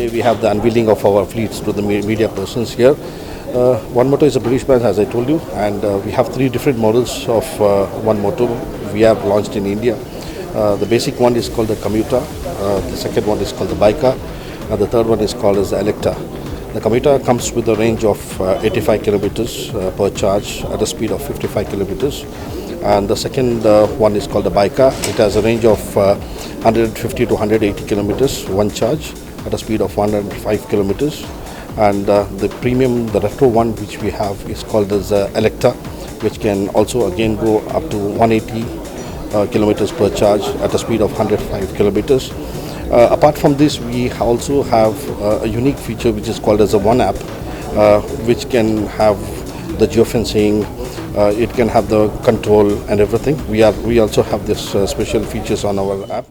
Today we have the unveiling of our fleets to the media persons here. One Moto is a British brand, as I told you, and we have three different models of One Moto we have launched in India. The basic one is called the Commuta, the second one is called the Byka, and the third one is called as the Electa. The Commuta comes with a range of 85 kilometers per charge at a speed of 55 kilometers. And the second one is called the Byka. It has a range of 150 to 180 kilometers, one charge at a speed of 105 kilometers. And the premium, the retro one which we have is called as Electa, which can also again go up to 180 kilometers per charge at a speed of 105 kilometers. Apart from this, we also have a unique feature which is called as a One app, which can have the geofencing, it can have the control and everything. We also have this special features on our app.